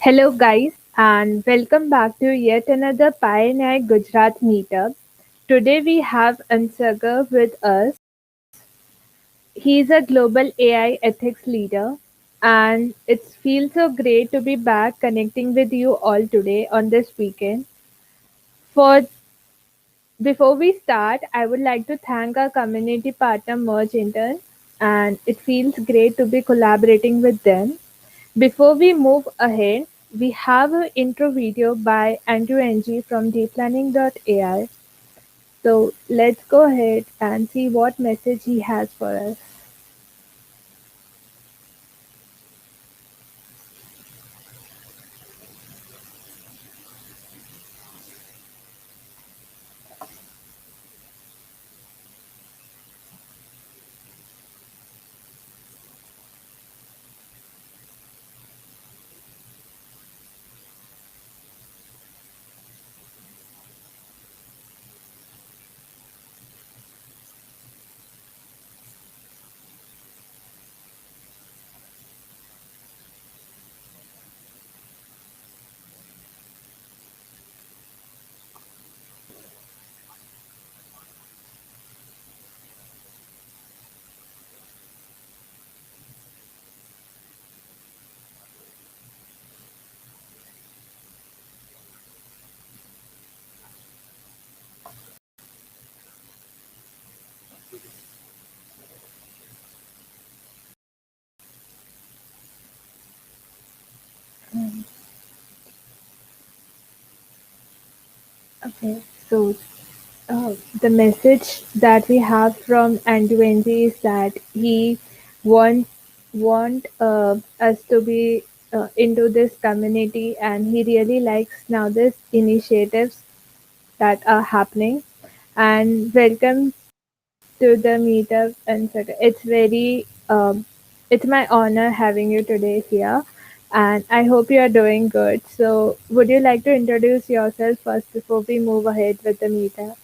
Hello, guys, and welcome back to yet another Pioneer Gujarat meetup. Today we have Ansgar with us. He is a global AI ethics leader, and it feels so great to be back connecting with you all today on this weekend. For Before we start, I would like to thank our community partner Merge Intern, and it feels great to be collaborating with them. Before we move ahead, we have an intro video by Andrew Ng from deeplearning.ai. So let's go ahead and see what message he has for us. Okay, so the message that we have from Andrew Ng is that he want want us to be into this community, and he really likes now this initiatives that are happening. And welcome to the meetup, and it's my honor having you today here, and I hope you are doing good. So would you like to introduce yourself first before we move ahead with the meetup?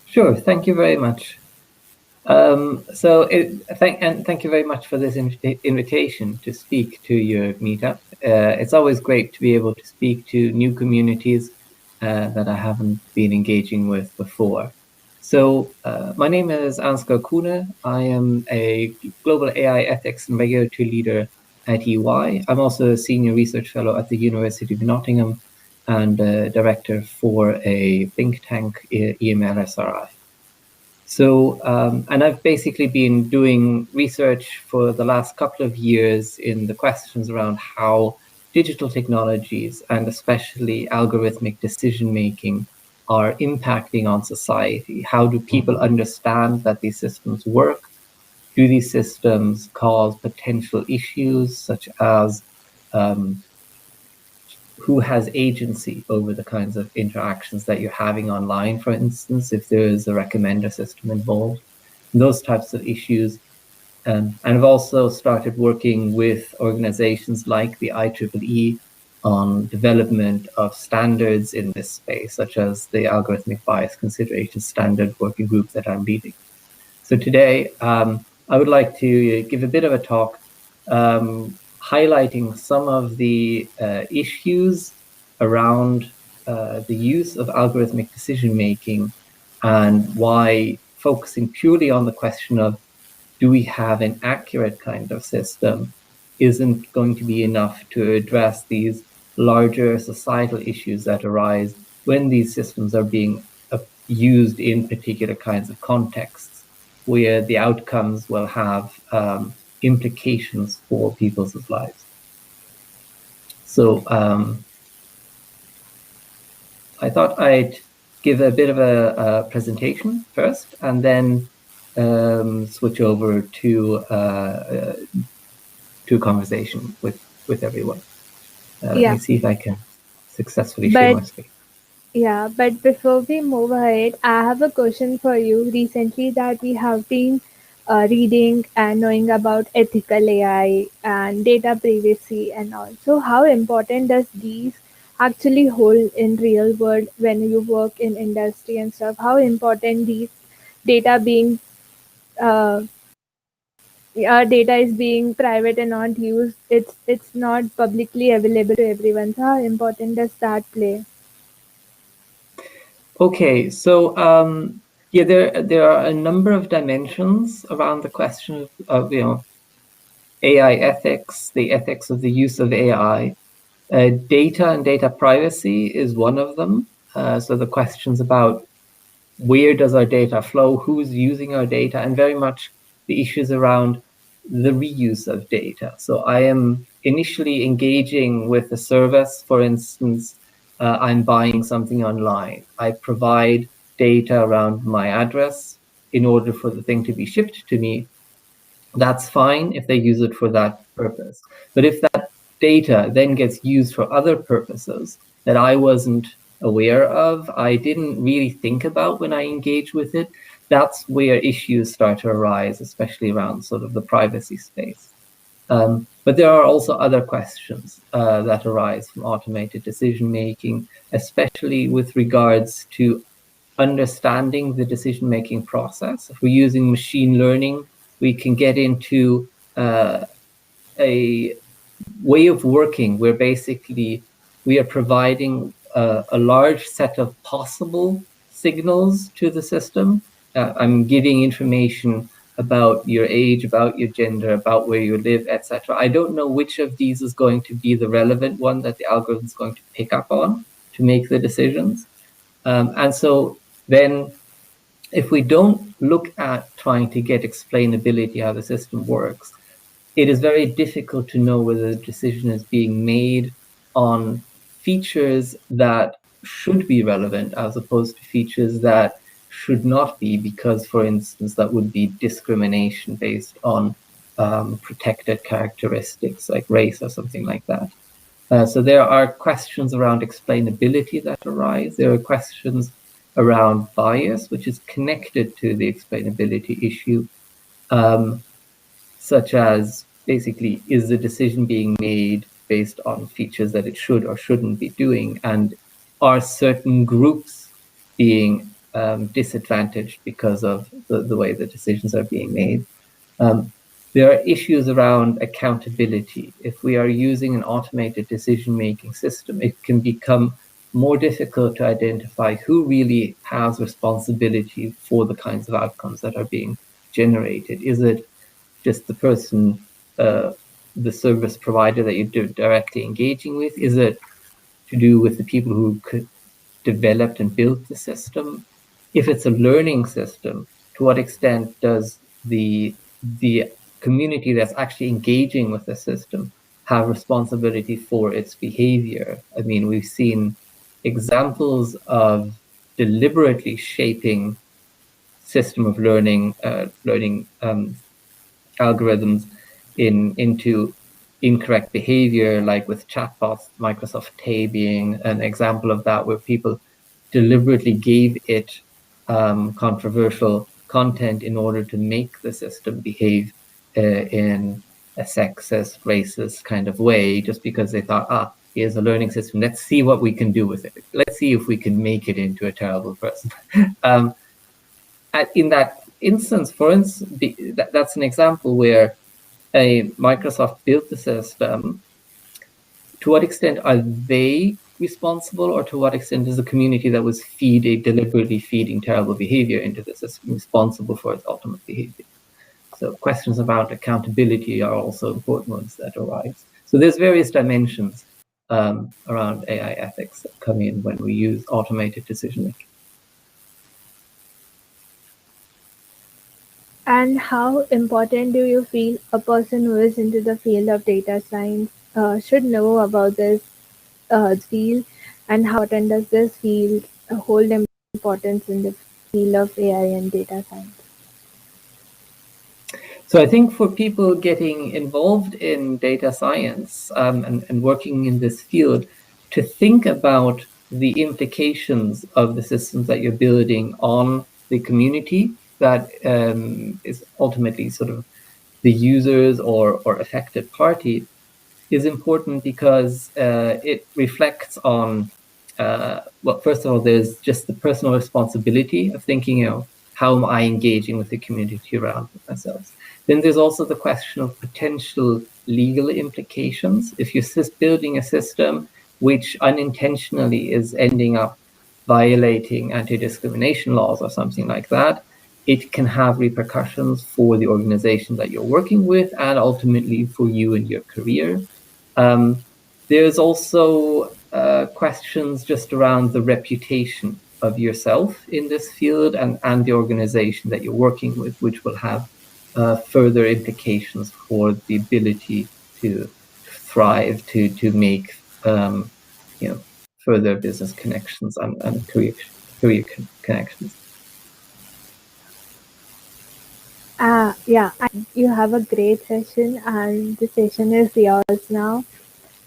Sure. Thank you very much. Thank you very much for this invitation to speak to your meetup. It's always great to be able to speak to new communities that I haven't been engaging with before. So my name is Ansgar Koene. I am a global AI ethics and regulatory leader at EY. I'm also a senior research fellow at the University of Nottingham and director for a think tank, EMLSRI. So, and I've basically been doing research for the last couple of years in the questions around how digital technologies and especially algorithmic decision making are impacting on society. How do people understand that these systems work? Do these systems cause potential issues such as who has agency over the kinds of interactions that you're having online, for instance, if there is a recommender system involved, those types of issues. And I've also started working with organizations like the IEEE on development of standards in this space, such as the Algorithmic Bias Consideration Standard working group that I'm leading. So today, I would like to give a bit of a talk highlighting some of the issues around the use of algorithmic decision making and why focusing purely on the question of do we have an accurate kind of system isn't going to be enough to address these larger societal issues that arise when these systems are being used in particular kinds of contexts where the outcomes will have implications for people's lives. So I thought I'd give a bit of a presentation first and then switch over to a conversation with everyone. Let Yeah, me see if I can successfully share but my screen. but before we move ahead, I have a question for you. Recently, that we have been reading and knowing about ethical AI and data privacy, and also how important does these actually hold in real world when you work in industry and stuff? How important these data being uh, data is being private and not used. It's not publicly available to everyone. So how important does that play? Okay, so yeah, there are a number of dimensions around the question of AI ethics, the ethics of the use of AI. Data and data privacy is one of them. So the questions about where does our data flow, who's using our data, and very much the issues around the reuse of data. So I am initially engaging with a service, for instance, I'm buying something online. I provide data around my address in order for the thing to be shipped to me. That's fine if they use it for that purpose. But if that data then gets used for other purposes that I wasn't aware of, I didn't really think about when I engage with it, that's where issues start to arise, especially around sort of the privacy space. But there are also other questions that arise from automated decision making, especially with regards to understanding the decision making process. If we're using machine learning, we can get into a way of working where basically we are providing a large set of possible signals to the system. I'm giving information about your age, about your gender, about where you live, etc. I don't know which of these is going to be the relevant one that the algorithm is going to pick up on to make the decisions. And so then if we don't look at trying to get explainability how the system works, it is very difficult to know whether the decision is being made on features that should be relevant as opposed to features that should not be, because, for instance, that would be discrimination based on protected characteristics like race or something like that. So there are questions around explainability that arise. There are questions around bias, which is connected to the explainability issue, such as basically, is the decision being made based on features that it should or shouldn't be doing? And are certain groups being disadvantaged because of the way the decisions are being made? There are issues around accountability. If we are using an automated decision-making system, it can become more difficult to identify who really has responsibility for the kinds of outcomes that are being generated. Is it just the person, the service provider that you're directly engaging with? Is it to do with the people who developed and built the system? If it's a learning system, to what extent does the community that's actually engaging with the system have responsibility for its behavior? I mean, we've seen examples of deliberately shaping system of learning algorithms into incorrect behavior, like with chatbots, Microsoft Tay being an example of that, where people deliberately gave it controversial content in order to make the system behave in a sexist, racist kind of way, just because they thought, here's a learning system, let's see what we can do with it. Let's see if we can make it into a terrible person. In that instance, for instance, that's an example where Microsoft built the system. To what extent are they responsible, or to what extent is the community that was deliberately feeding terrible behavior into the system responsible for its ultimate behavior? So questions about accountability are also important ones that arise. So there's various dimensions around AI ethics that come in when we use automated decision making. And how important do you feel a person who is into the field of data science should know about this field, and how important does this field hold importance in the field of AI and data science? So I think for people getting involved in data science and working in this field, to think about the implications of the systems that you're building on the community that is ultimately sort of the users or affected party is important, because it reflects on, well, first of all, there's just the personal responsibility of thinking, how am I engaging with the community around myself? Then there's also the question of potential legal implications. If you're building a system which unintentionally is ending up violating anti-discrimination laws or something like that, it can have repercussions for the organization that you're working with and ultimately for you and your career. There's also questions just around the reputation of yourself in this field and the organization that you're working with, which will have further implications for the ability to thrive, to make further business connections and career connections. Yeah, you have a great session, and the session is yours now.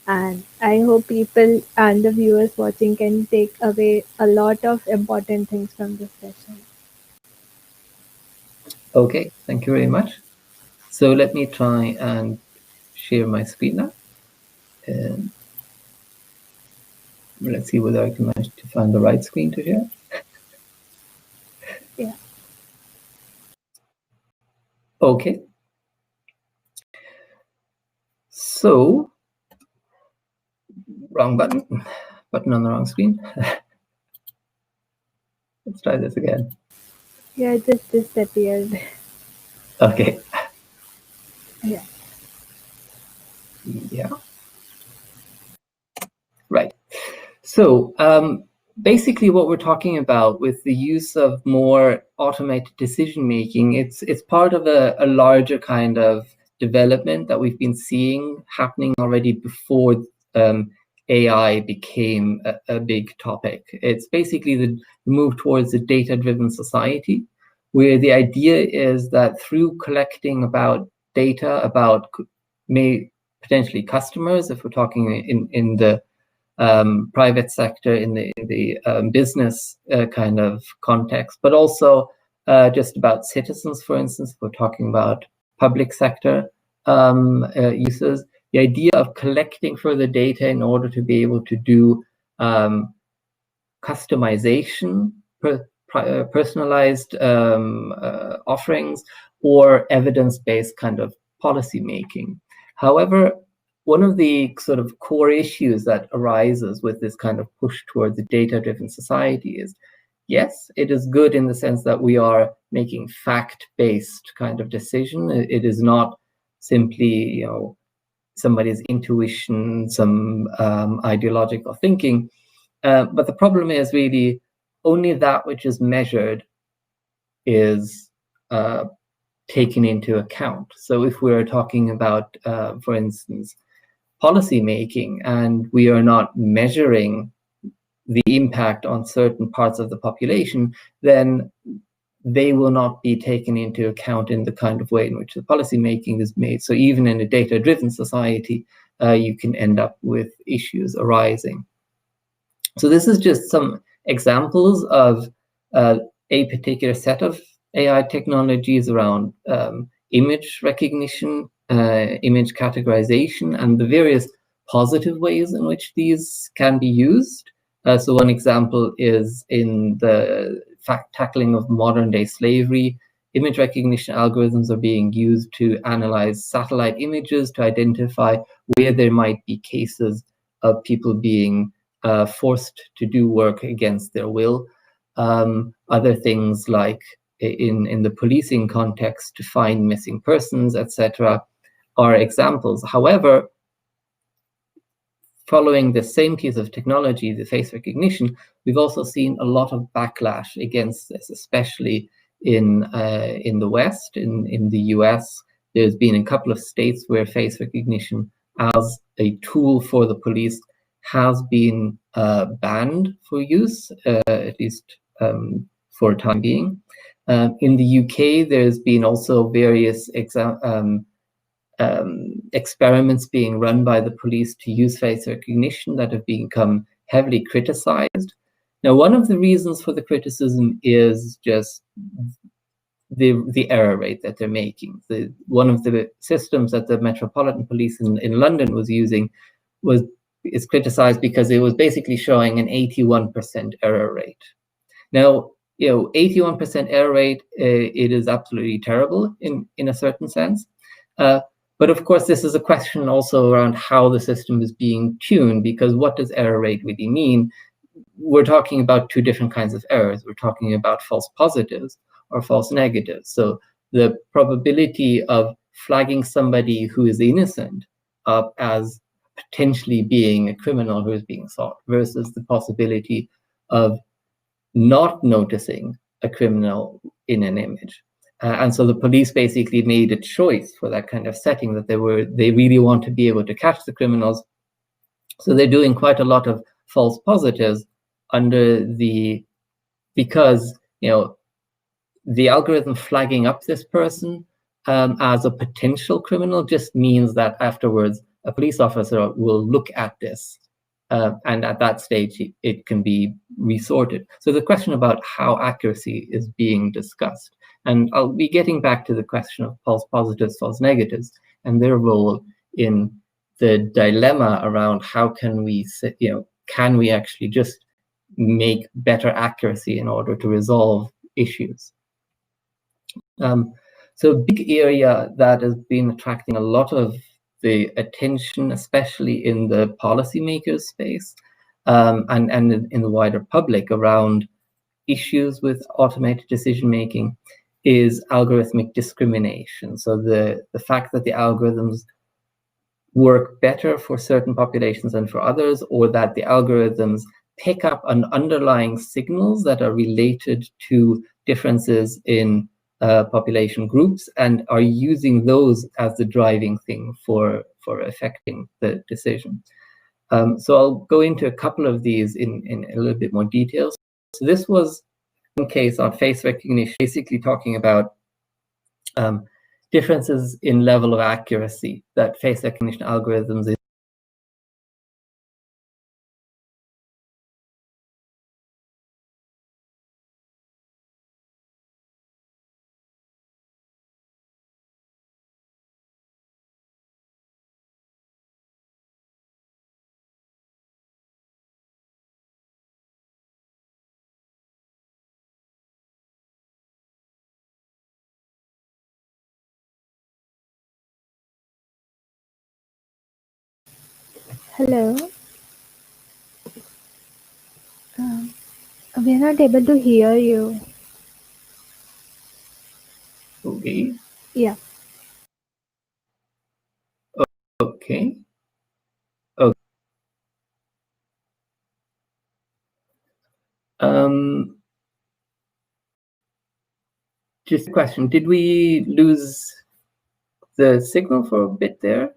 And I hope people and the viewers watching can take away a lot of important things from this session. Okay, thank you very much. So let me try and share my screen now. Let's see whether I can manage to find the right screen to share. Yeah. Okay. So, wrong button on the wrong screen. Let's try this again. Yeah, it just disappeared. Okay. Yeah. Yeah. Right. So basically what we're talking about with the use of more automated decision making, it's part of a larger kind of development that we've been seeing happening already before AI became a big topic. It's basically the move towards a data-driven society, where the idea is that through collecting about data about potentially customers, if we're talking in the private sector, in the business kind of context, but also just about citizens, for instance, if we're talking about public sector uses. The idea of collecting further data in order to be able to do customization, personalized offerings, or evidence-based kind of policy making. However, one of the sort of core issues that arises with this kind of push towards a data-driven society is, yes, it is good in the sense that we are making fact-based kind of decision. It is not simply, somebody's intuition, some ideological thinking. But the problem is really only that which is measured is taken into account. So if we're talking about, for instance, policy making, and we are not measuring the impact on certain parts of the population, then they will not be taken into account in the kind of way in which the policy making is made. So even in a data-driven society, you can end up with issues arising. So this is just some examples of a particular set of AI technologies around image recognition, image categorization, and the various positive ways in which these can be used. So one example is in the tackling of modern-day slavery. Image recognition algorithms are being used to analyze satellite images to identify where there might be cases of people being forced to do work against their will. Other things like in the policing context to find missing persons, etc., are examples. However, following the same piece of technology, the face recognition, we've also seen a lot of backlash against this, especially in the West, in the US. There's been a couple of states where face recognition as a tool for the police has been banned for use, at least for a time being. In the UK, there's been also various experiments being run by the police to use face recognition that have become heavily criticized. Now, one of the reasons for the criticism is just the error rate that they're making. One of the systems that the Metropolitan Police in London was using is criticized because it was basically showing an 81% error rate. Now, 81% error rate, it is absolutely terrible in a certain sense. But of course, this is a question also around how the system is being tuned, because what does error rate really mean? We're talking about two different kinds of errors. We're talking about false positives or false negatives. So the probability of flagging somebody who is innocent up as potentially being a criminal who is being sought versus the possibility of not noticing a criminal in an image. And so the police basically made a choice for that kind of setting, that they really want to be able to catch the criminals. So they're doing quite a lot of false positives because the algorithm flagging up this person as a potential criminal just means that afterwards a police officer will look at this, and at that stage it can be resorted. So the question about how accuracy is being discussed, and I'll be getting back to the question of false positives, false negatives, and their role in the dilemma around how can we actually just make better accuracy in order to resolve issues. So a big area that has been attracting a lot of the attention, especially in the policymakers space, and in the wider public around issues with automated decision making, is algorithmic discrimination. So the fact that the algorithms work better for certain populations than for others, or that the algorithms pick up on underlying signals that are related to differences in population groups and are using those as the driving thing for affecting the decision. So I'll go into a couple of these in a little bit more detail. So this was one case on face recognition, basically talking about differences in level of accuracy that face recognition algorithms Hello. We're not able to hear you. Okay. Yeah. Okay. Okay. Just a question. Did we lose the signal for a bit there?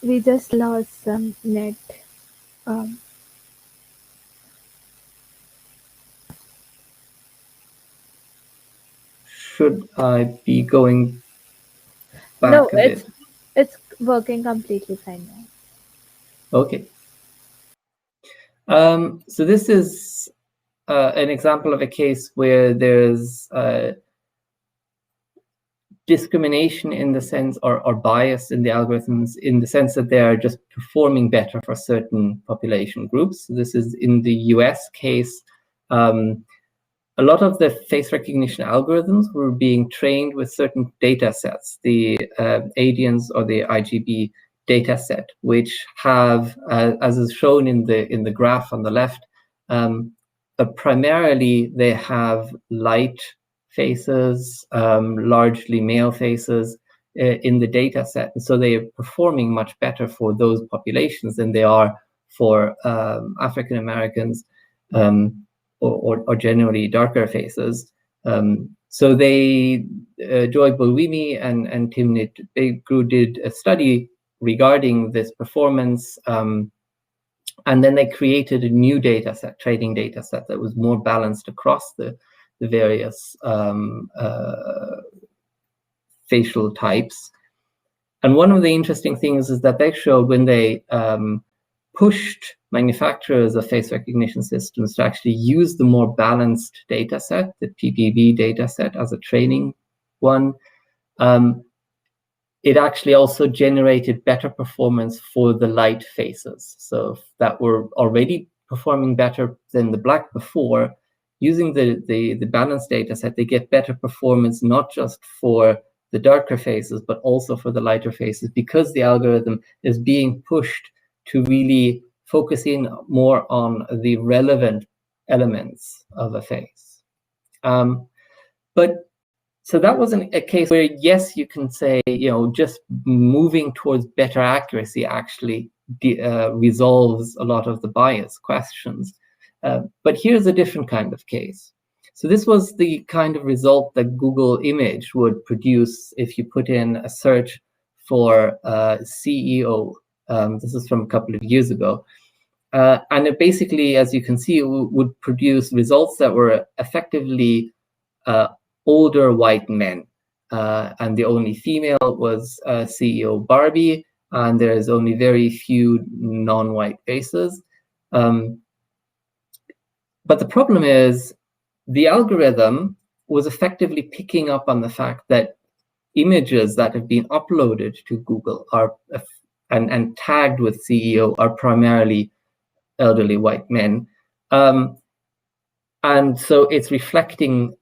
We just lost some net. Should I be going back No, a bit? it's working completely fine now. Okay. So this is an example of a case where there's discrimination in the sense, or bias in the algorithms, in the sense that they are just performing better for certain population groups. So this is in the US case. A lot of the face recognition algorithms were being trained with certain data sets, the ADIANs or the IGB data set, which have, as is shown in the graph on the left, primarily they have light faces, largely male faces in the data set. And so they are performing much better for those populations than they are for African Americans, or generally darker faces. So they, Joy Bulwimi and Tim Nitbegru did a study regarding this performance, and then they created a new data set, training data set, that was more balanced across the various facial types. And one of the interesting things is that they showed when they pushed manufacturers of face recognition systems to actually use the more balanced data set, the PPV data set, as a training one, it actually also generated better performance for the light faces. So that were already performing better than the black before, using the balanced data set, they get better performance not just for the darker faces, but also for the lighter faces, because the algorithm is being pushed to really focus in more on the relevant elements of a face. But so that wasn't a case where, yes, you can say, just moving towards better accuracy actually resolves a lot of the bias questions. But here's a different kind of case. So this was the kind of result that Google Image would produce if you put in a search for CEO. This is from a couple of years ago. And it basically, as you can see, it would produce results that were effectively older white men. And the only female was CEO Barbie, and there's only very few non-white faces. But the problem is the algorithm was effectively picking up on the fact that images that have been uploaded to Google are and tagged with CEO are primarily elderly white men. And so it's reflecting,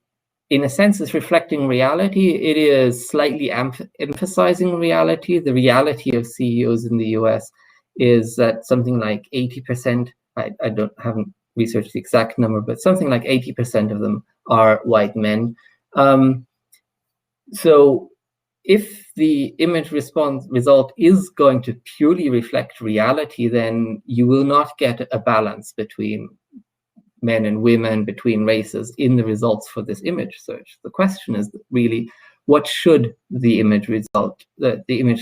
in a sense, it's reflecting reality. It is slightly emphasizing reality. The reality of CEOs in the US is that something like 80%, I haven't researched the exact number, but something like 80% of them are white men. So if the image result is going to purely reflect reality, then you will not get a balance between men and women, between races in the results for this image search. The question is really, what should the image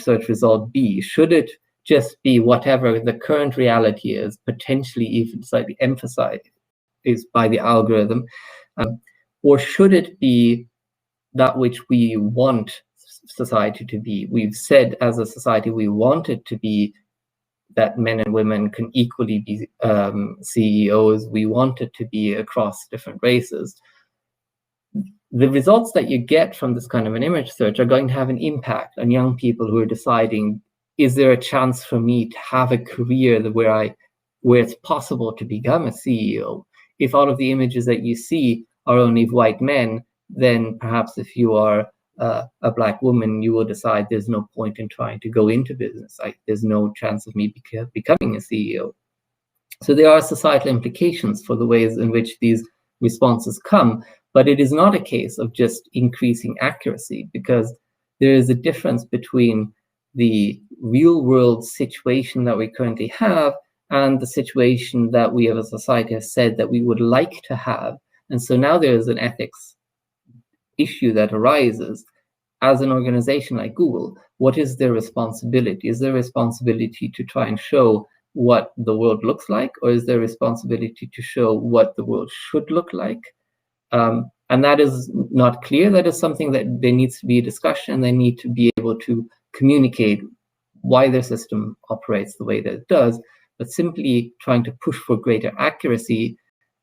search result be? Should it just be whatever the current reality is, potentially even slightly emphasized is by the algorithm, or should it be that which we want society to be? We've said as a society we want it to be that men and women can equally be CEOs. We want it to be across different races. The results that you get from this kind of an image search are going to have an impact on young people who are deciding, is there a chance for me to have a career where it's possible to become a CEO? If all of the images that you see are only white men, then perhaps if you are a black woman, you will decide there's no point in trying to go into business. There's no chance of me becoming a CEO. So there are societal implications for the ways in which these responses come, but it is not a case of just increasing accuracy, because there is a difference between the real world situation that we currently have and the situation that we as a society have said that we would like to have. And so now there is an ethics issue that arises. As an organization like Google, what is their responsibility? Is their responsibility to try and show what the world looks like, or is their responsibility to show what the world should look like? And that is not clear. That is something that there needs to be a discussion. They need to be able to communicate why their system operates the way that it does. But simply trying to push for greater accuracy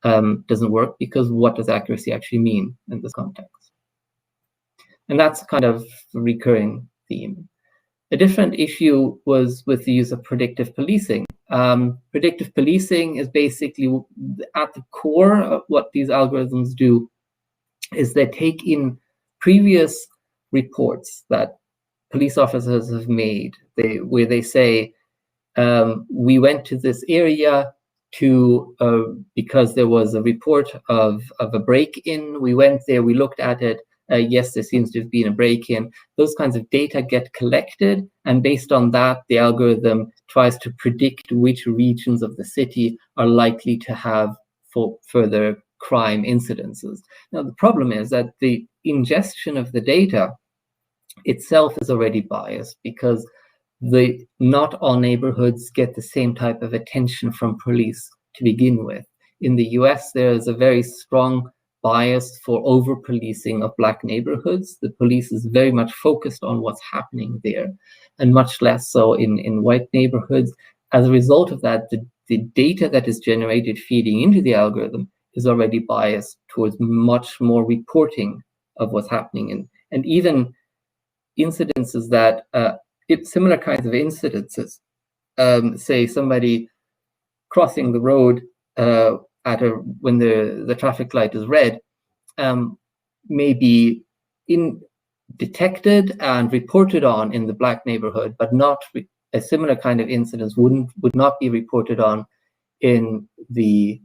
doesn't work, because what does accuracy actually mean in this context? And that's kind of a recurring theme. A different issue was with the use of predictive policing. Predictive policing is basically at the core of what these algorithms do, is they take in previous reports that police officers have made, where they say, we went to this area because there was a report of a break-in. We went there, we looked at it. Yes, there seems to have been a break-in. Those kinds of data get collected, and based on that, the algorithm tries to predict which regions of the city are likely to have further crime incidences. Now, the problem is that the ingestion of the data itself is already biased, because not all neighborhoods get the same type of attention from police to begin with. In the US, there is a very strong bias for over-policing of Black neighborhoods. The police is very much focused on what's happening there, and much less so in white neighborhoods. As a result of that, the data that is generated feeding into the algorithm is already biased towards much more reporting of what's happening. And even incidences that, similar kinds of incidences, say somebody crossing the road when the traffic light is red may be detected and reported on in the black neighborhood, but not a similar kind of incidence would not be reported on in the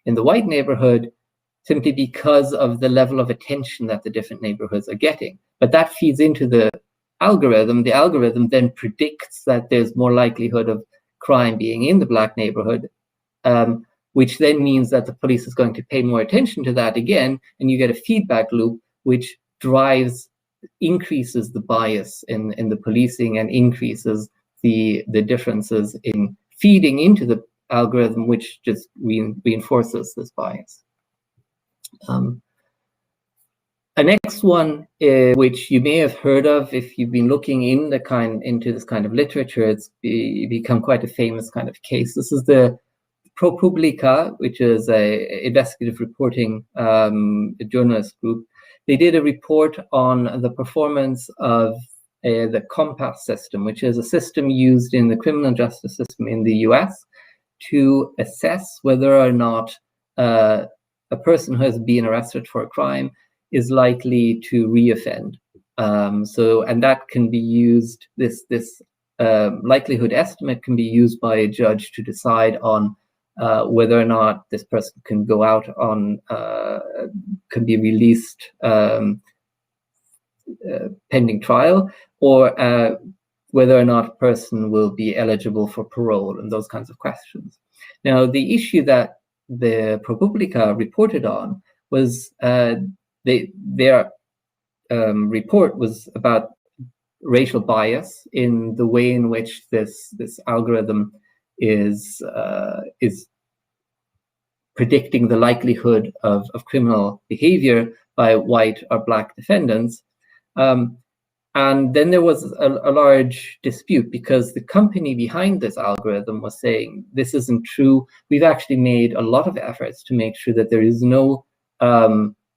white neighborhood, simply because of the level of attention that the different neighborhoods are getting. But that feeds into the algorithm. The algorithm then predicts that there's more likelihood of crime being in the black neighborhood, which then means that the police is going to pay more attention to that again, and you get a feedback loop which increases the bias in the policing and increases the differences in feeding into the algorithm, which just reinforces this bias. A next one, which you may have heard of if you've been looking into this kind of literature, it's become quite a famous kind of case. This is the Propublica, which is a investigative reporting journalist group. They did a report on the performance of the COMPAS system, which is a system used in the criminal justice system in the US to assess whether or not a person who has been arrested for a crime is likely to reoffend. And that can be used, this likelihood estimate can be used by a judge to decide on whether or not this person can go out on, can be released pending trial, or whether or not a person will be eligible for parole, and those kinds of questions. Now, the issue that the Propublica reported on was their report was about racial bias in the way in which this algorithm is predicting the likelihood of criminal behavior by white or black defendants. And then there was a large dispute because the company behind this algorithm was saying, this isn't true. We've actually made a lot of efforts to make sure that there is no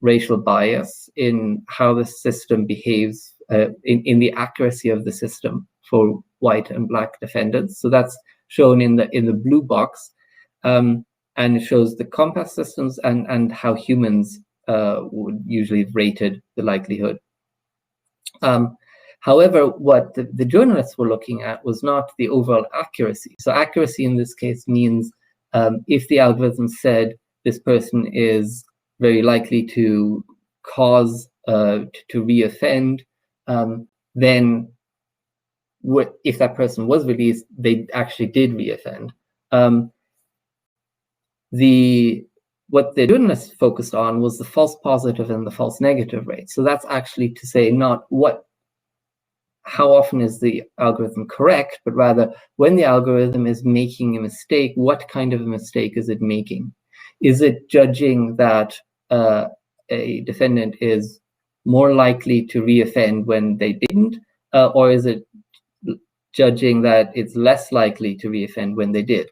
racial bias in how the system behaves, in the accuracy of the system for white and black defendants. So that's shown in the blue box, and it shows the COMPAS systems and how humans would usually have rated the likelihood. However, what the journalists were looking at was not the overall accuracy. So accuracy in this case means if the algorithm said this person is very likely to cause to reoffend, then if that person was released, they actually did reoffend. What the journalists focused on was the false positive and the false negative rate. So that's actually to say not how often is the algorithm correct, but rather when the algorithm is making a mistake, what kind of a mistake is it making? Is it judging that a defendant is more likely to reoffend when they didn't, or is it judging that it's less likely to reoffend when they did?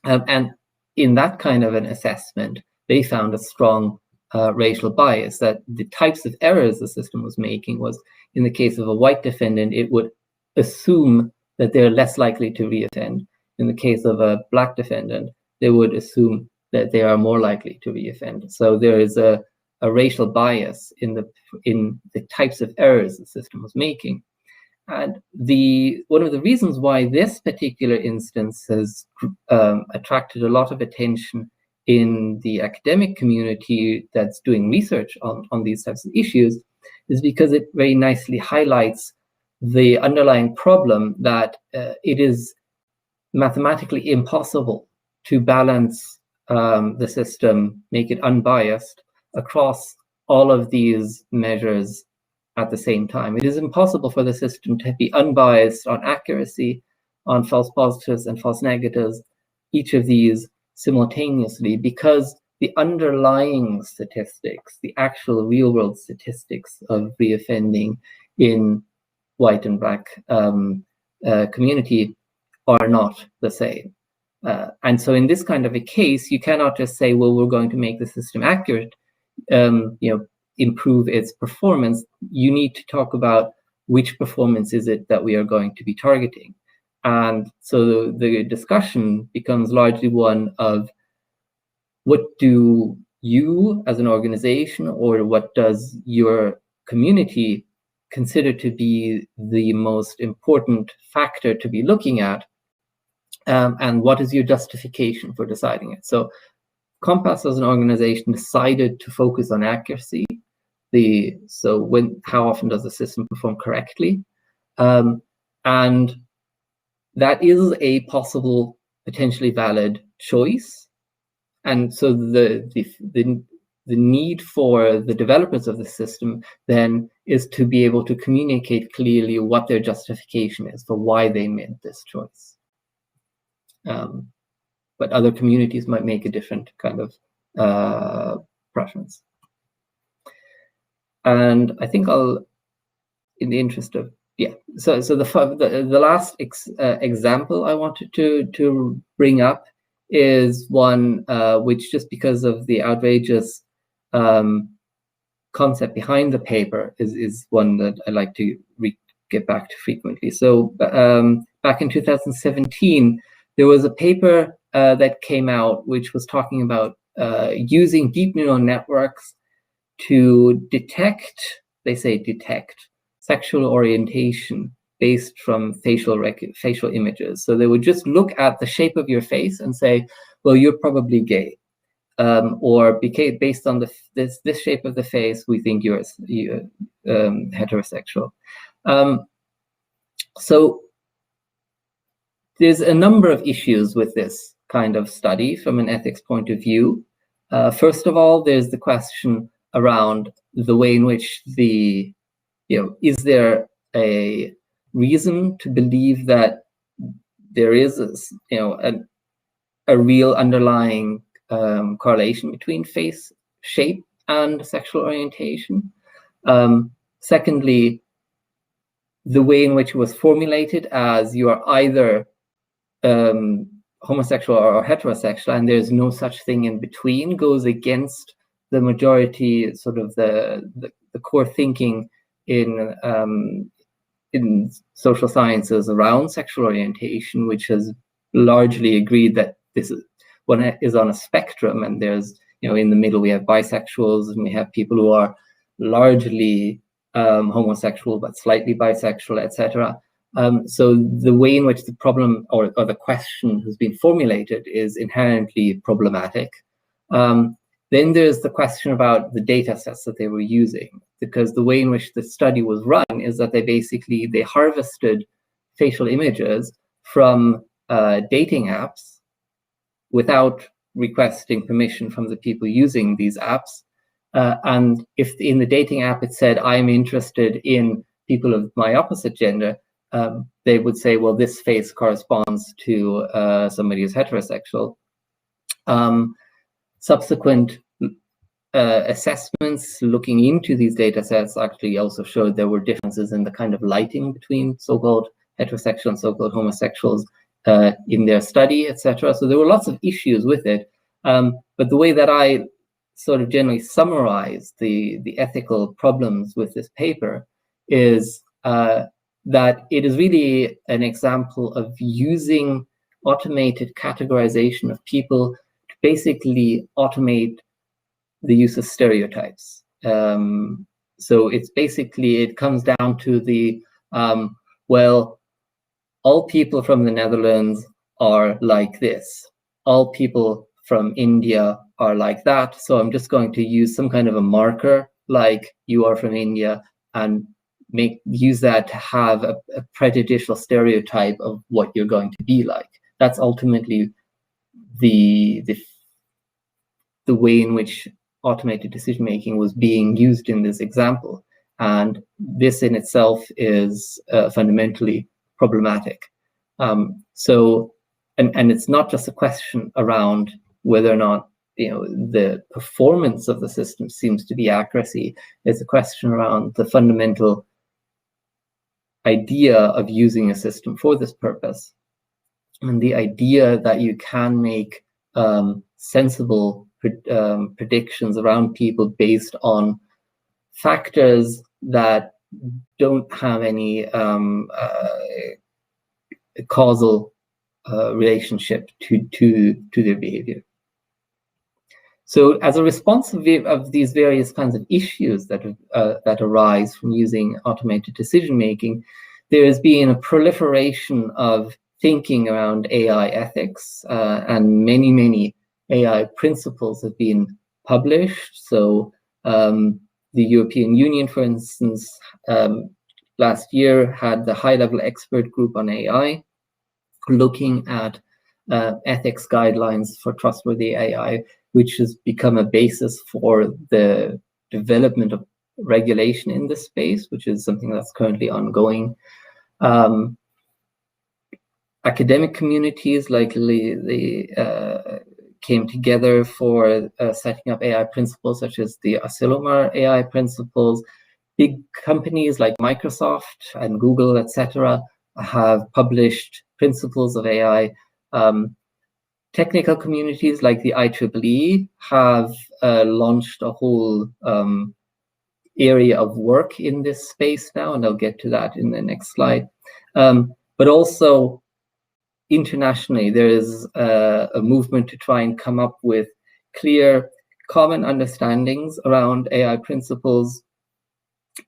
And in that kind of an assessment, they found a strong racial bias, that the types of errors the system was making was, in the case of a white defendant, it would assume that they're less likely to reoffend. In the case of a black defendant, they would assume that they are more likely to reoffend. So there is a racial bias in the types of errors the system was making. And one of the reasons why this particular instance has attracted a lot of attention in the academic community that's doing research on these types of issues is because it very nicely highlights the underlying problem that it is mathematically impossible to balance the system, make it unbiased across all of these measures at the same time. It is impossible for the system to be unbiased on accuracy, on false positives and false negatives, each of these simultaneously, because the underlying statistics, the actual real world statistics of reoffending in white and black community are not the same. And so in this kind of a case, you cannot just say, well, we're going to make the system accurate, improve its performance. You need to talk about which performance is it that we are going to be targeting. And so the discussion becomes largely one of what do you as an organization, or what does your community consider to be the most important factor to be looking at, and what is your justification for deciding it? So Compass as an organization decided to focus on accuracy. How often does the system perform correctly? And that is a possible, potentially valid choice. And so the need for the developers of the system then is to be able to communicate clearly what their justification is for why they made this choice. But other communities might make a different kind of preference. And I think I'll, in the interest of, so the last example I wanted to bring up is one which, just because of the outrageous concept behind the paper, is one that I like to get back to frequently. So back in 2017, there was a paper that came out which was talking about using deep neural networks to detect, they say detect, sexual orientation based from facial images. So they would just look at the shape of your face and say, well, you're probably gay. Or based on this shape of the face, we think you're heterosexual. So there's a number of issues with this kind of study from an ethics point of view. First of all, there's the question around the way in which is there a reason to believe that there is a real underlying correlation between face shape and sexual orientation? Secondly, the way in which it was formulated as you are either homosexual or heterosexual, and there's no such thing in between, goes against the majority, sort of the core thinking in social sciences around sexual orientation, which has largely agreed that this is on a spectrum, and there's, in the middle we have bisexuals, and we have people who are largely homosexual but slightly bisexual, etc. So the way in which the problem or the question has been formulated is inherently problematic. Then there's the question about the data sets that they were using, because the way in which the study was run is that they harvested facial images from dating apps without requesting permission from the people using these apps. And if in the dating app it said, I'm interested in people of my opposite gender, they would say, well, this face corresponds to somebody who's heterosexual. Subsequent assessments looking into these data sets actually also showed there were differences in the kind of lighting between so-called heterosexual and so-called homosexuals in their study, etc. So there were lots of issues with it. But the way that I sort of generally summarize the ethical problems with this paper is that it is really an example of using automated categorization of people to basically automate the use of stereotypes. So it's basically, it comes down to the, well, all people from the Netherlands are like this. All people from India are like that. So I'm just going to use some kind of a marker, like you are from India, and use that to have a prejudicial stereotype of what you're going to be like. That's ultimately the way in which automated decision making was being used in this example. And this in itself is fundamentally problematic. So it's not just a question around whether or not the performance of the system seems to be accuracy. It's a question around the fundamental idea of using a system for this purpose, and the idea that you can make sensible predictions around people based on factors that don't have any causal relationship to their behavior. So as a response of these various kinds of issues that arise from using automated decision making, there has been a proliferation of thinking around AI ethics, and many AI principles have been published. So the European Union, for instance, last year had the high-level expert group on AI looking at ethics guidelines for trustworthy AI, which has become a basis for the development of regulation in this space, which is something that's currently ongoing. Academic communities likely came together for setting up AI principles, such as the Asilomar AI principles. Big companies like Microsoft and Google, etc., have published principles of AI. Technical communities like the IEEE have launched a whole area of work in this space now, and I'll get to that in the next slide. But also internationally, there is a movement to try and come up with clear, common understandings around AI principles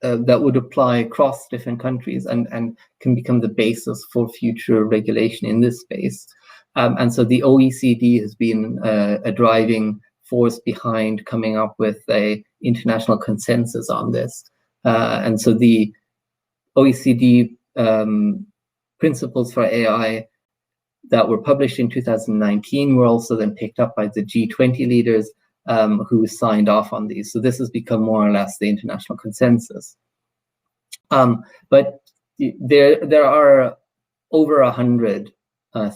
that would apply across different countries and can become the basis for future regulation in this space. And so the OECD has been a driving force behind coming up with an international consensus on this. And so the OECD principles for AI that were published in 2019 were also then picked up by the G20 leaders who signed off on these. So this has become more or less the international consensus. But there are over 100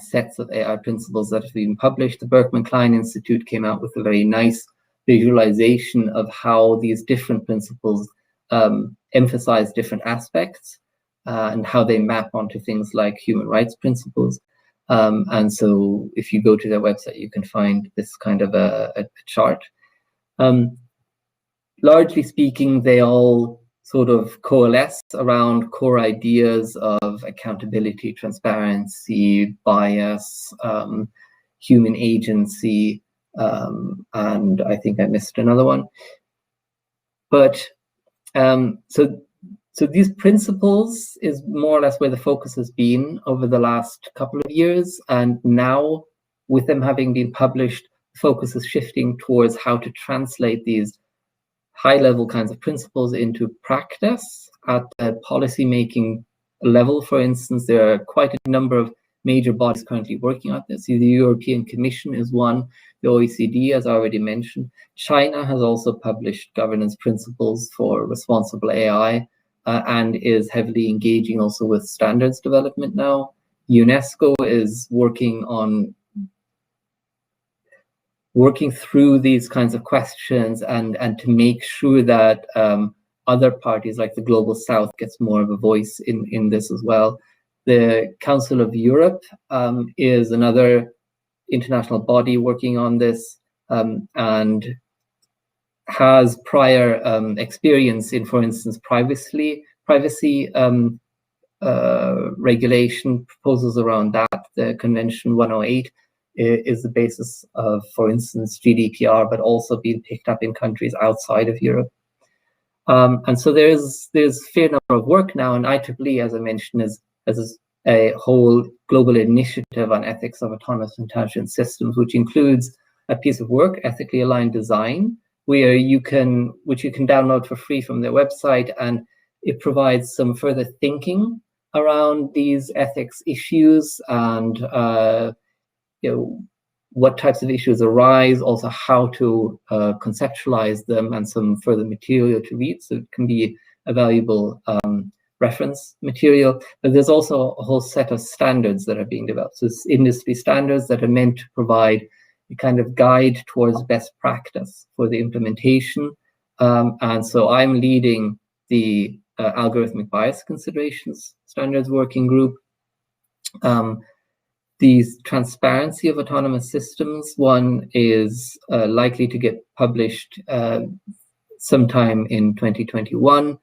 sets of AI principles that have been published. The Berkman Klein Institute came out with a very nice visualization of how these different principles emphasize different aspects and how they map onto things like human rights principles. And so if you go to their website, you can find this kind of a chart. Largely speaking, they all sort of coalesce around core ideas of accountability, transparency, bias, human agency, and I think I missed another one. But so these principles is more or less where the focus has been over the last couple of years. And now, with them having been published, the focus is shifting towards how to translate these high-level kinds of principles into practice at a policy-making level. For instance, there are quite a number of major bodies currently working on this. The European Commission is one, the OECD, as I already mentioned. China has also published governance principles for responsible AI, and is heavily engaging also with standards development now. UNESCO is working through these kinds of questions and to make sure that other parties like the Global South gets more of a voice in this as well. The Council of Europe is another international body working on this and has prior experience in, for instance, privacy regulation proposals around that. The Convention 108 is the basis of, for instance, GDPR, but also being picked up in countries outside of Europe. And so there's a fair number of work now, and IEEE, as I mentioned, is a whole global initiative on ethics of autonomous intelligent systems, which includes a piece of work, Ethically Aligned Design, which you can download for free from their website, and it provides some further thinking around these ethics issues and what types of issues arise, also how to conceptualize them, and some further material to read. So it can be a valuable reference material. But there's also a whole set of standards that are being developed. So it's industry standards that are meant to provide a kind of guide towards best practice for the implementation. And so I'm leading the Algorithmic Bias Considerations Standards Working Group. These transparency of autonomous systems one is likely to get published sometime in 2021.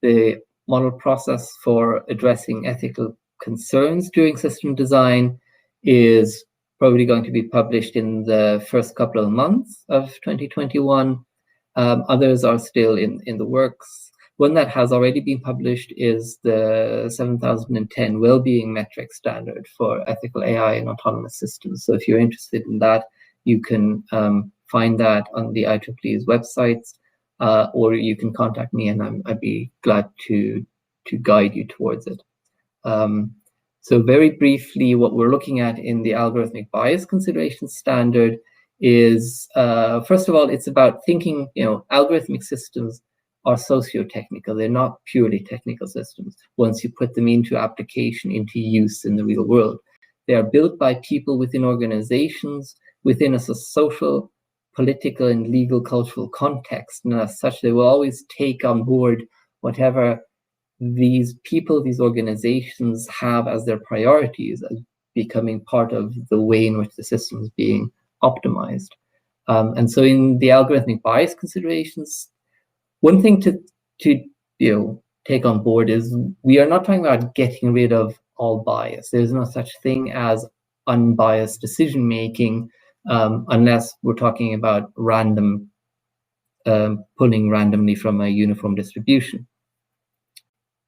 The model process for addressing ethical concerns during system design is probably going to be published in the first couple of months of 2021. Others are still in the works. One that has already been published is the 7010 Wellbeing Metric Standard for Ethical AI and Autonomous Systems. So if you're interested in that, you can find that on the IEEE's websites, or you can contact me and I'd be glad to guide you towards it. So very briefly, what we're looking at in the algorithmic bias consideration standard is, first of all, it's about thinking, algorithmic systems are socio-technical. They're not purely technical systems. Once you put them into application, into use in the real world, they are built by people within organizations, within a social, political, and legal cultural context. And as such, they will always take on board whatever these people, these organizations have as their priorities, as becoming part of the way in which the system is being optimized. And so in the algorithmic bias considerations, one thing to take on board is we are not talking about getting rid of all bias. There's no such thing as unbiased decision making, unless we're talking about random pulling randomly from a uniform distribution.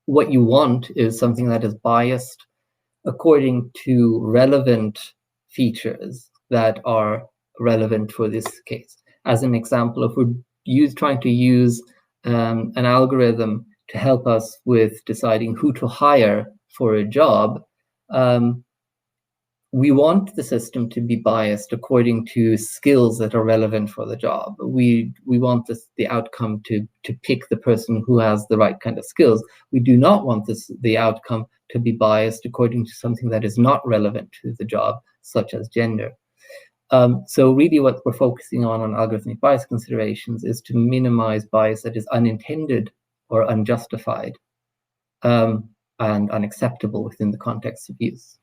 What you want is something that is biased according to relevant features that are relevant for this case. As an example, if we're trying to use an algorithm to help us with deciding who to hire for a job, we want the system to be biased according to skills that are relevant for the job. We want the outcome to pick the person who has the right kind of skills. We do not want the outcome to be biased according to something that is not relevant to the job, such as gender. So really what we're focusing on algorithmic bias considerations is to minimize bias that is unintended or unjustified and unacceptable within the context of use.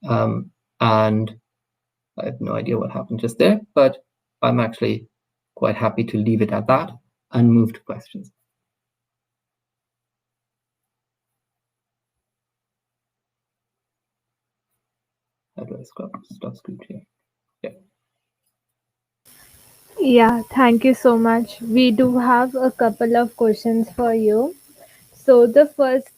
And I have no idea what happened just there, but I'm actually quite happy to leave it at that and move to questions. How do I stop screen share? Yeah. Yeah, thank you so much. We do have a couple of questions for you. So the first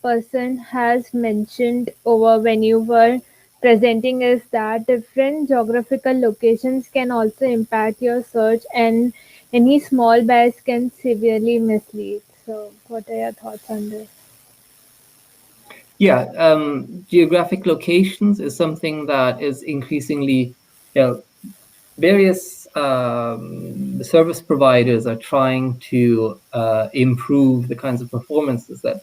person has mentioned over when you were presenting is that different geographical locations can also impact your search and any small bias can severely mislead. So what are your thoughts on this? Yeah, geographic locations is something that is increasingly, various service providers are trying to improve the kinds of performances that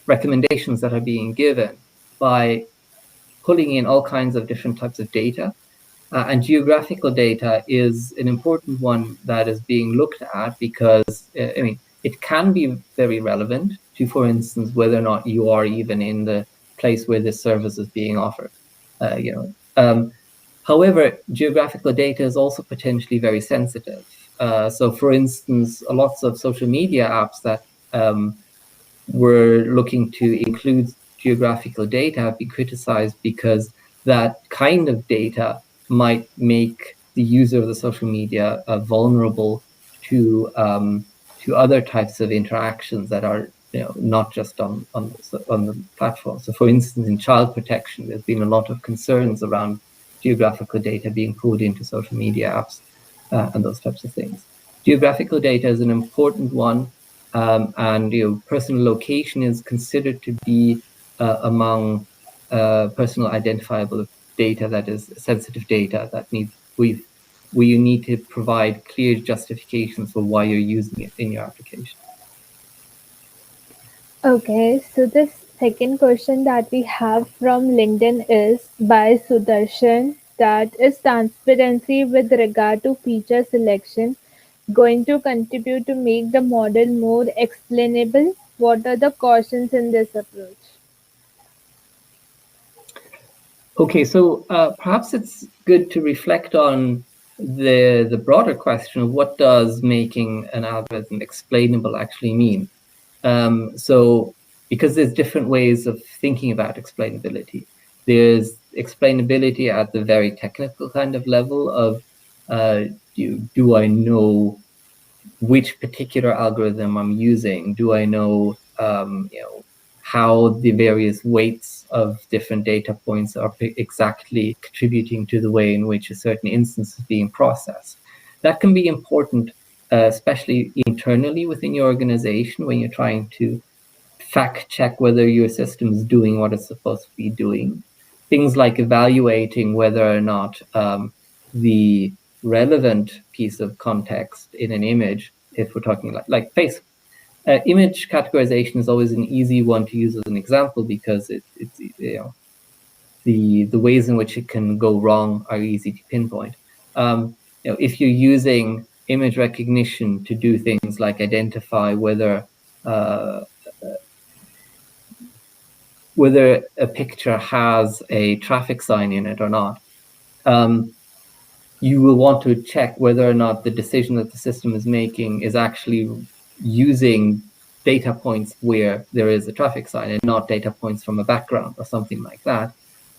recommendations that are being given by pulling in all kinds of different types of data. And geographical data is an important one that is being looked at because, it can be very relevant to, for instance, whether or not you are even in the place where this service is being offered. However, geographical data is also potentially very sensitive. So, for instance, lots of social media apps that were looking to include geographical data have been criticized because that kind of data might make the user of the social media vulnerable to other types of interactions that are not just on the platform. So, for instance, in child protection, there's been a lot of concerns around geographical data being pulled into social media apps and those types of things. Geographical data is an important one, and personal location is considered to be among personal identifiable data that is sensitive data that where you need to provide clear justifications for why you're using it in your application. Okay, so the second question that we have from LinkedIn is by Sudarshan, that is transparency with regard to feature selection going to contribute to make the model more explainable? What are the cautions in this approach? Okay, so perhaps it's good to reflect on the broader question of what does making an algorithm explainable actually mean? So because there's different ways of thinking about explainability. There's explainability at the very technical kind of level of do I know which particular algorithm I'm using? Do I know, how the various weights of different data points are exactly contributing to the way in which a certain instance is being processed? That can be important, especially internally within your organization when you're trying to fact check whether your system is doing what it's supposed to be doing. Things like evaluating whether or not the relevant piece of context in an image, if we're talking like face, image categorization is always an easy one to use as an example because it's the ways in which it can go wrong are easy to pinpoint. If you're using image recognition to do things like identify whether a picture has a traffic sign in it or not, you will want to check whether or not the decision that the system is making is actually using data points where there is a traffic sign and not data points from a background or something like that.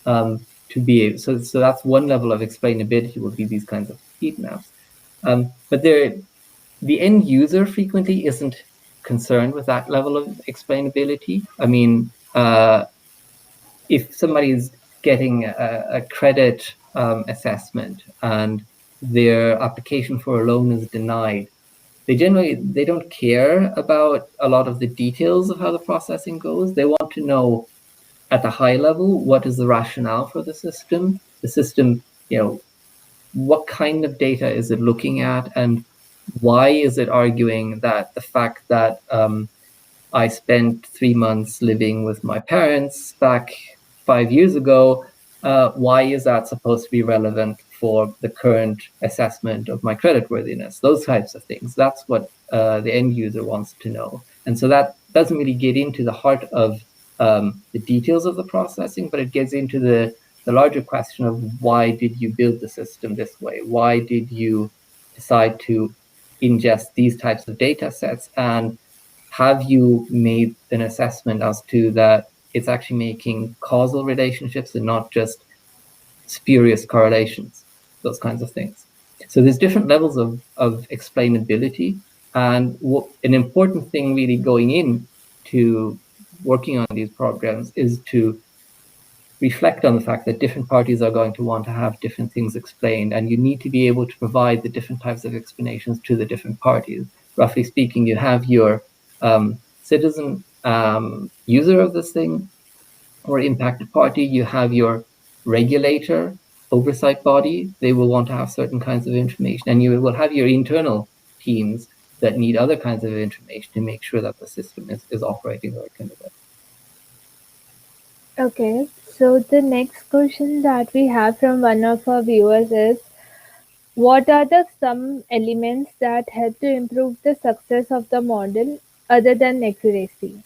To be able, so that's one level of explainability will be these kinds of heat maps. But the end user frequently isn't concerned with that level of explainability. I mean, if somebody's getting a credit assessment and their application for a loan is denied, they don't care about a lot of the details of how the processing goes. They want to know at the high level what is the rationale for the system. The system, what kind of data is it looking at, and why is it arguing that the fact that I spent 3 months living with my parents back 5 years ago. Why is that supposed to be relevant for the current assessment of my creditworthiness? Those types of things. That's what the end user wants to know. And so that doesn't really get into the heart of the details of the processing, but it gets into the larger question of why did you build the system this way? Why did you decide to ingest these types of data sets? And have you made an assessment as to that it's actually making causal relationships and not just spurious correlations, those kinds of things? So there's different levels of explainability. And an important thing really going in to working on these programs is to reflect on the fact that different parties are going to want to have different things explained, and you need to be able to provide the different types of explanations to the different parties. Roughly speaking, you have your citizen user of this thing or impacted party, you have your regulator, oversight body, they will want to have certain kinds of information, and you will have your internal teams that need other kinds of information to make sure that the system is operating the right kind of way. Okay, so the next question that we have from one of our viewers is, what are the some elements that help to improve the success of the model other than accuracy?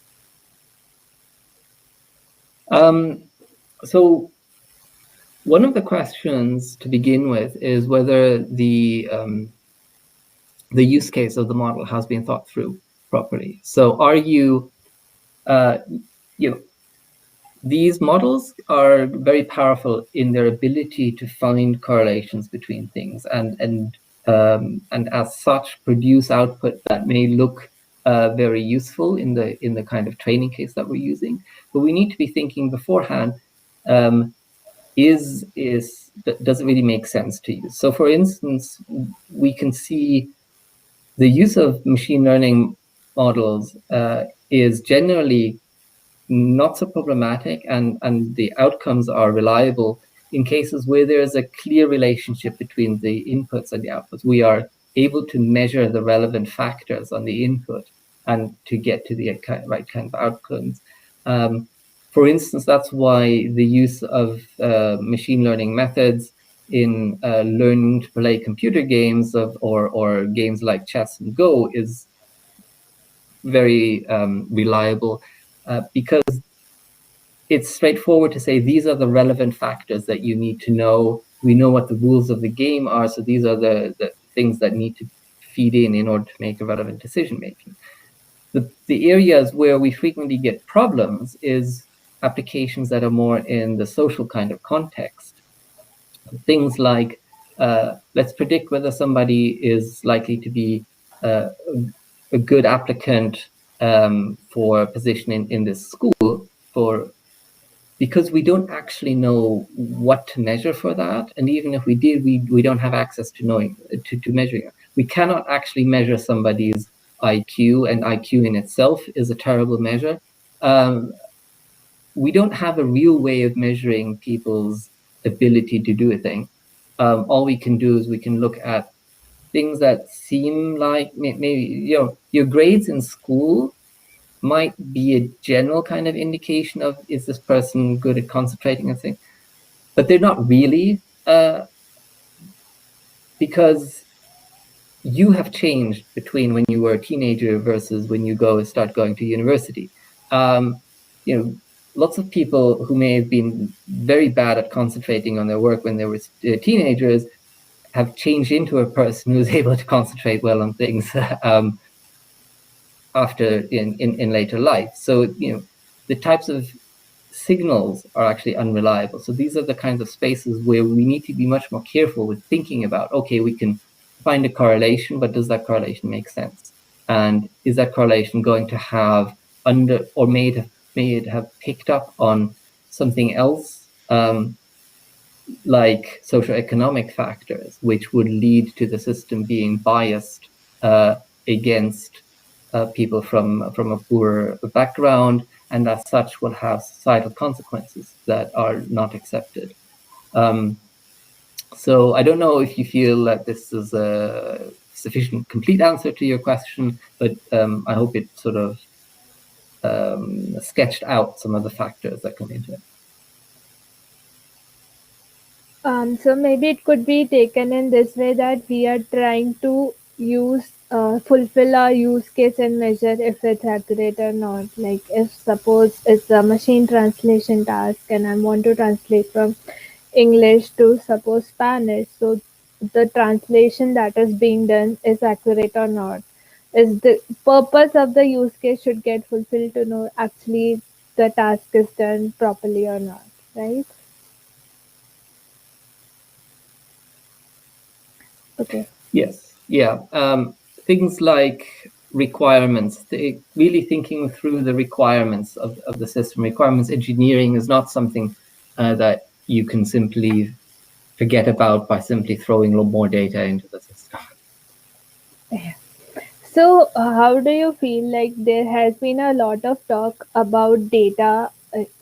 So one of the questions to begin with is whether the use case of the model has been thought through properly. So are you, these models are very powerful in their ability to find correlations between things and as such produce output that may look very useful in the kind of training case that we're using. But we need to be thinking beforehand, does it really make sense to use? So for instance, we can see the use of machine learning models is generally not so problematic, and the outcomes are reliable in cases where there is a clear relationship between the inputs and the outputs. We are able to measure the relevant factors on the input and to get to the right kind of outcomes. For instance, that's why the use of machine learning methods in learning to play computer games or games like chess and Go is very reliable because it's straightforward to say these are the relevant factors that you need to know. We know what the rules of the game are, so these are the things that need to feed in order to make a relevant decision making. The areas where we frequently get problems is applications that are more in the social kind of context. Things like, let's predict whether somebody is likely to be a good applicant for a position in this school, because we don't actually know what to measure for that. And even if we did, we don't have access to knowing to measuring it. We cannot actually measure somebody's IQ, and IQ in itself is a terrible measure. We don't have a real way of measuring people's ability to do a thing. All we can do is we can look at things that seem like maybe, your grades in school might be a general kind of indication of, is this person good at concentrating and things, but they're not really, because you have changed between when you were a teenager versus when you start going to university. Lots of people who may have been very bad at concentrating on their work when they were teenagers have changed into a person who's able to concentrate well on things after in later life. So the types of signals are actually unreliable. So these are the kinds of spaces where we need to be much more careful with thinking about, okay, we can find a correlation, but does that correlation make sense? And is that correlation going to have may it have picked up on something else, like socioeconomic factors, which would lead to the system being biased against people from a poor background, and as such will have societal consequences that are not accepted. So I don't know if you feel that this is a sufficient, complete answer to your question, but I hope it sort of sketched out some of the factors that come into it. So maybe it could be taken in this way that we are trying to fulfill our use case and measure if it's accurate or not. Like if suppose it's a machine translation task and I want to translate from English to suppose Spanish, so the translation that is being done is accurate or not. Is the purpose of the use case should get fulfilled to know actually the task is done properly or not, right? Okay. Yes, yeah. Things like requirements, really thinking through the requirements of the system. Requirements engineering is not something that you can simply forget about by simply throwing a lot more data into the system. So, how do you feel like there has been a lot of talk about data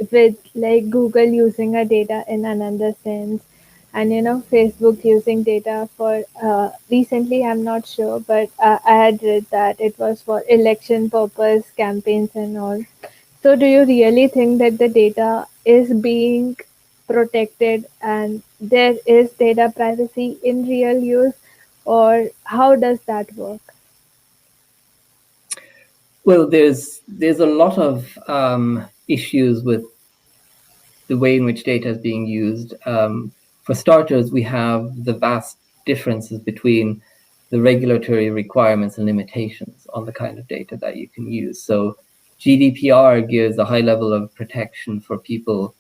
with like Google using a data in another sense, and Facebook using data for recently, I'm not sure, but I had read that it was for election purpose, campaigns, and all. So, do you really think that the data is being protected and there is data privacy in real use, or how does that work? Well, there's a lot of issues with the way in which data is being used. For starters, we have the vast differences between the regulatory requirements and limitations on the kind of data that you can use. So GDPR gives a high level of protection for people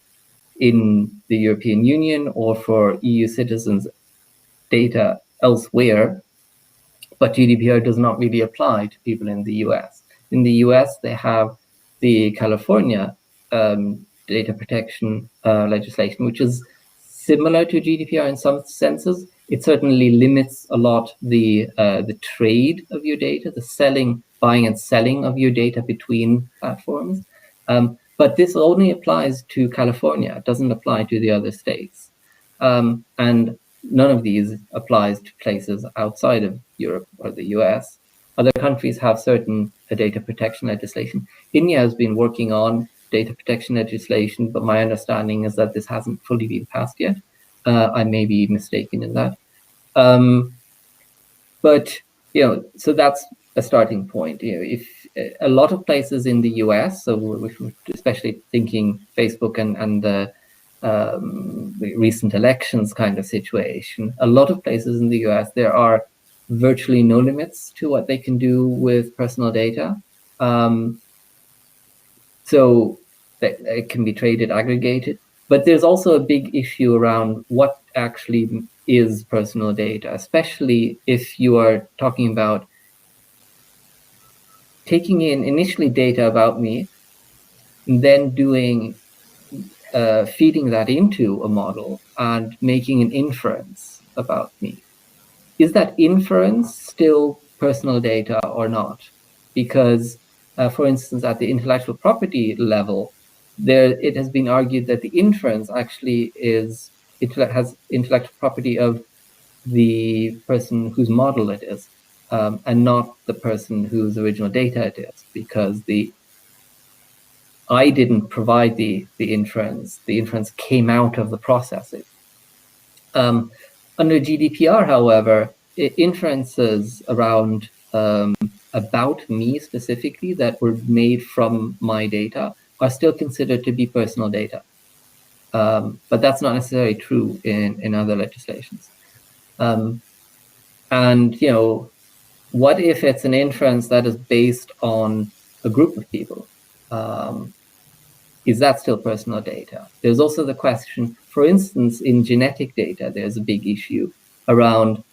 in the European Union or for EU citizens' data elsewhere, but GDPR does not really apply to people in the US. In the US, they have the California data protection legislation, which is similar to GDPR in some senses. It certainly limits a lot the trade of your data, the buying and selling of your data between platforms. But this only applies to California. It doesn't apply to the other states. And none of these applies to places outside of Europe or the US. Other countries have certain data protection legislation. India has been working on data protection legislation, but my understanding is that this hasn't fully been passed yet. I may be mistaken in that. But so that's a starting point. If a lot of places in the US, so especially thinking Facebook and the recent elections kind of situation, a lot of places in the US, there are virtually no limits to what they can do with personal data. So that it can be traded aggregated. But there's also a big issue around what actually is personal data, especially if you are talking about taking in initially data about me, and then feeding that into a model and making an inference about me. Is that inference still personal data or not? Because, for instance, at the intellectual property level, it has been argued that the inference actually has intellectual property of the person whose model it is, and not the person whose original data it is, because I didn't provide the inference. The inference came out of the processing. Under GDPR, however, inferences around about me specifically that were made from my data are still considered to be personal data. But that's not necessarily true in other legislations. And, what if it's an inference that is based on a group of people? Is that still personal data? There's also the question, for instance, in genetic data, there's a big issue around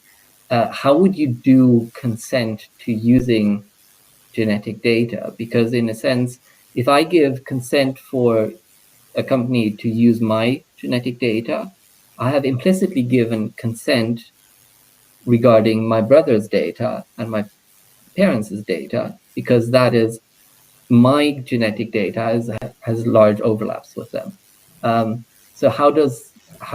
how would you do consent to using genetic data? Because in a sense, if I give consent for a company to use my genetic data, I have implicitly given consent regarding my brother's data and my parents' data, because that is my genetic data has large overlaps with them. So how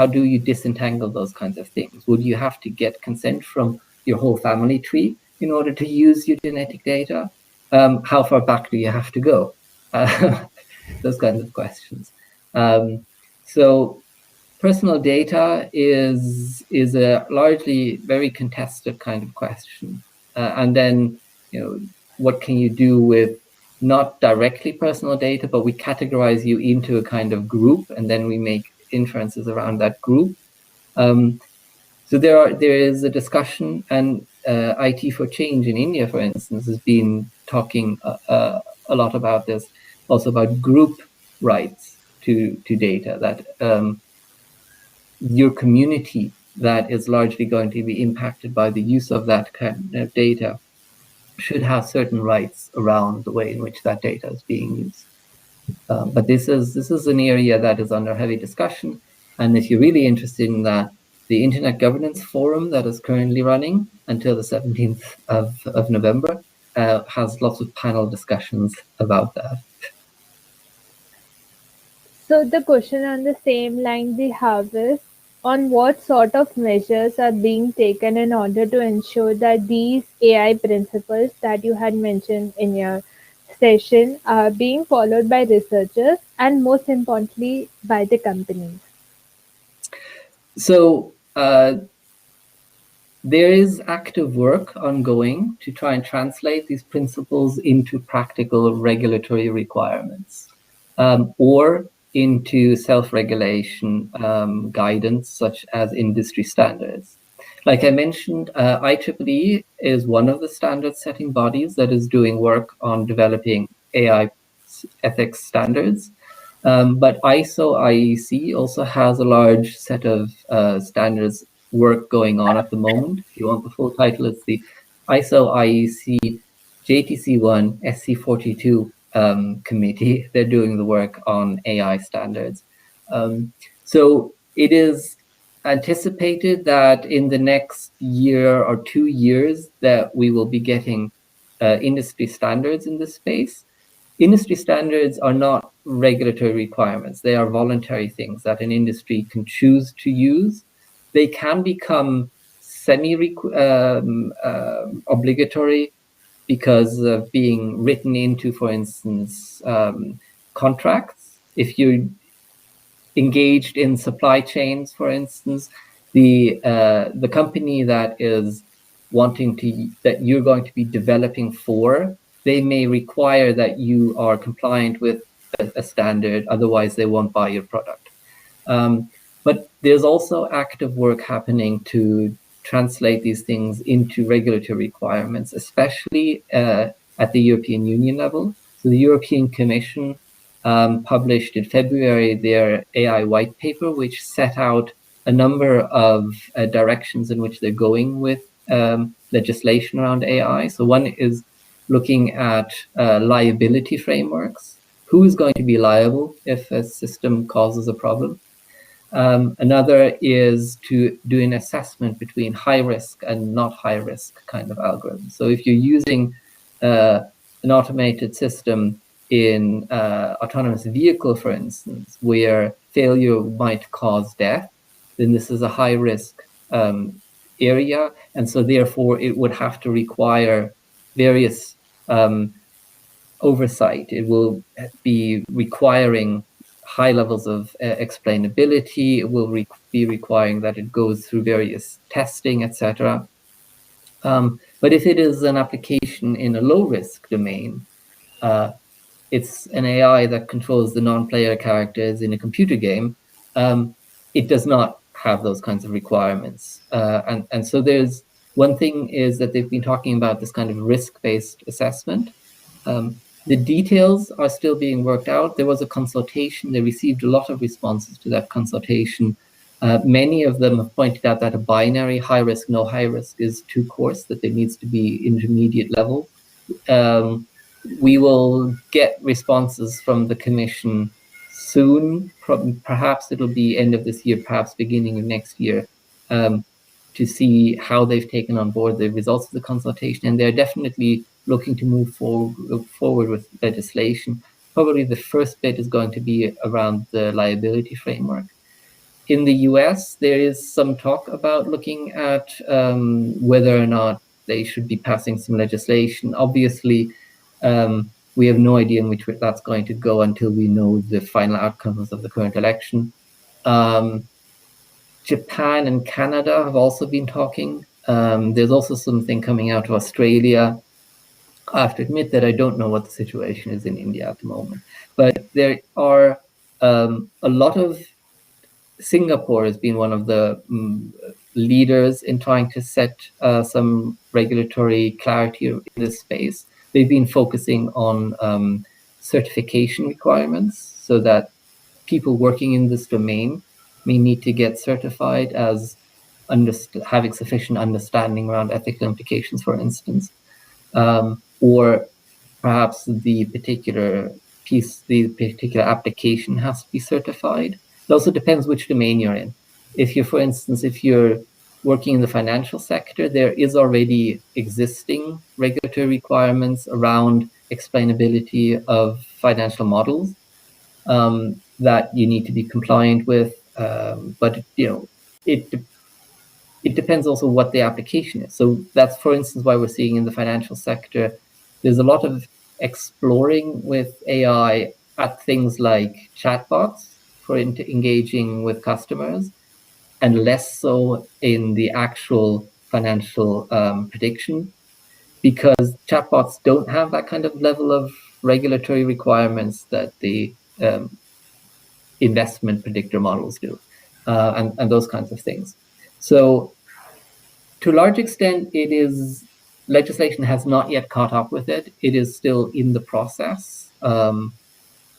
do you disentangle those kinds of things? Would you have to get consent from your whole family tree in order to use your genetic data? How far back do you have to go? Those kinds of questions. So personal data is a largely very contested kind of question. And then, what can you do with not directly personal data, but we categorize you into a kind of group, and then we make inferences around that group. So there is a discussion, and IT for Change in India, for instance, has been talking a lot about this, also about group rights to data, that your community that is largely going to be impacted by the use of that kind of data should have certain rights around the way in which that data is being used. But this is an area that is under heavy discussion. And if you're really interested in that, the Internet Governance Forum that is currently running until the 17th of November has lots of panel discussions about that. So the question on the same line we have is, on what sort of measures are being taken in order to ensure that these AI principles that you had mentioned in your session are being followed by researchers and most importantly by the companies? So there is active work ongoing to try and translate these principles into practical regulatory requirements, or into self-regulation guidance, such as industry standards. Like I mentioned, IEEE is one of the standard-setting bodies that is doing work on developing AI ethics standards. But ISO IEC also has a large set of standards work going on at the moment. If you want the full title, it's the ISO IEC JTC1 SC42 committee. They're doing the work on AI standards. So it is anticipated that in the next year or 2 years that we will be getting industry standards in this space. Industry standards are not regulatory requirements. They are voluntary things that an industry can choose to use. They can become semi-obligatory because of being written into, for instance, contracts. If you're engaged in supply chains, for instance, the company that is that you're going to be developing for, they may require that you are compliant with a standard, otherwise they won't buy your product. But there's also active work happening to translate these things into regulatory requirements, especially at the European Union level. So the European Commission published in February their AI white paper, which set out a number of directions in which they're going with legislation around AI. So one is looking at liability frameworks. Who is going to be liable if a system causes a problem? Another is to do an assessment between high risk and not high risk kind of algorithms. So if you're using an automated system in autonomous vehicle, for instance, where failure might cause death, then this is a high risk area. And so therefore it would have to require various oversight. It will be requiring high levels of explainability. It will be requiring that it goes through various testing, etc. But if it is an application in a low-risk domain, it's an AI that controls the non-player characters in a computer game. It does not have those kinds of requirements. And so there's one thing is that they've been talking about this kind of risk-based assessment. The details are still being worked out. There was a consultation. They received a lot of responses to that consultation. Many of them have pointed out that a binary high risk, no high risk is too coarse, that there needs to be intermediate level. We will get responses from the Commission soon. Perhaps it'll be end of this year, perhaps beginning of next year, to see how they've taken on board the results of the consultation. And they're definitely looking to move forward with legislation. Probably the first bit is going to be around the liability framework. In the US, there is some talk about looking at whether or not they should be passing some legislation. Obviously, we have no idea in which way that's going to go until we know the final outcomes of the current election. Japan and Canada have also been talking. There's also something coming out of Australia. I have to admit that I don't know what the situation is in India at the moment. But there are a lot of... Singapore has been one of the leaders in trying to set some regulatory clarity in this space. They've been focusing on certification requirements so that people working in this domain may need to get certified as having sufficient understanding around ethical implications, for instance, or perhaps the particular piece, the particular application has to be certified. It also depends which domain you're in. If you're, for instance, if you're working in the financial sector, there is already existing regulatory requirements around explainability of financial models that you need to be compliant with. But it depends also what the application is. So that's, for instance, why we're seeing in the financial sector, there's a lot of exploring with AI at things like chatbots for engaging with customers, and less so in the actual financial prediction, because chatbots don't have that kind of level of regulatory requirements that the investment predictor models do, and those kinds of things. So to a large extent, legislation has not yet caught up with it. It is still in the process.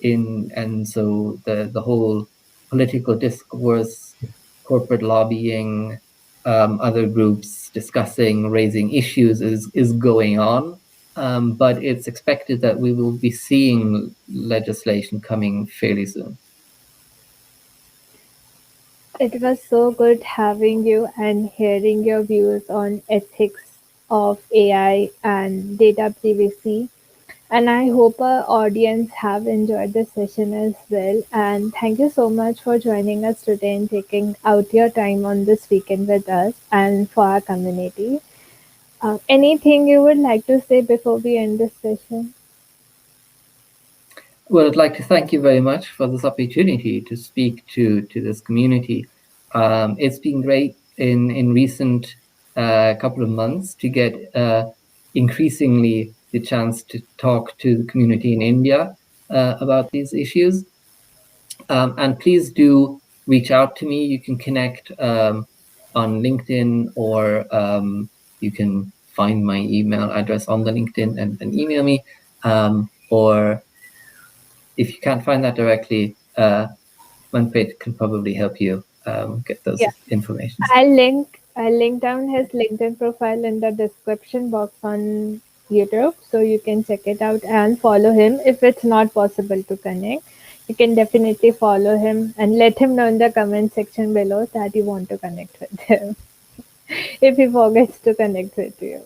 And so the whole political discourse, corporate lobbying, other groups discussing, raising issues is going on. But it's expected that we will be seeing legislation coming fairly soon. It was so good having you and hearing your views on ethics of AI and data privacy. And I hope our audience have enjoyed the session as well. And thank you so much for joining us today and taking out your time on this weekend with us and for our community. Anything you would like to say before we end this session? Well, I'd like to thank you very much for this opportunity to speak to this community. It's been great in recent couple of months to get increasingly the chance to talk to the community in India about these issues. And please do reach out to me. You can connect on LinkedIn, or you can find my email address on the LinkedIn and email me. Or if you can't find that directly, Manpreet can probably help you get those Yeah. information. I'll link down his LinkedIn profile in the description box on YouTube, so you can check it out and follow him. If it's not possible to connect, you can definitely follow him and let him know in the comment section below that you want to connect with him if he forgets to connect with you.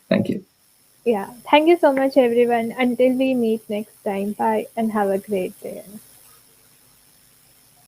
Thank you. Yeah. Thank you so much, everyone. Until we meet next time, bye and have a great day.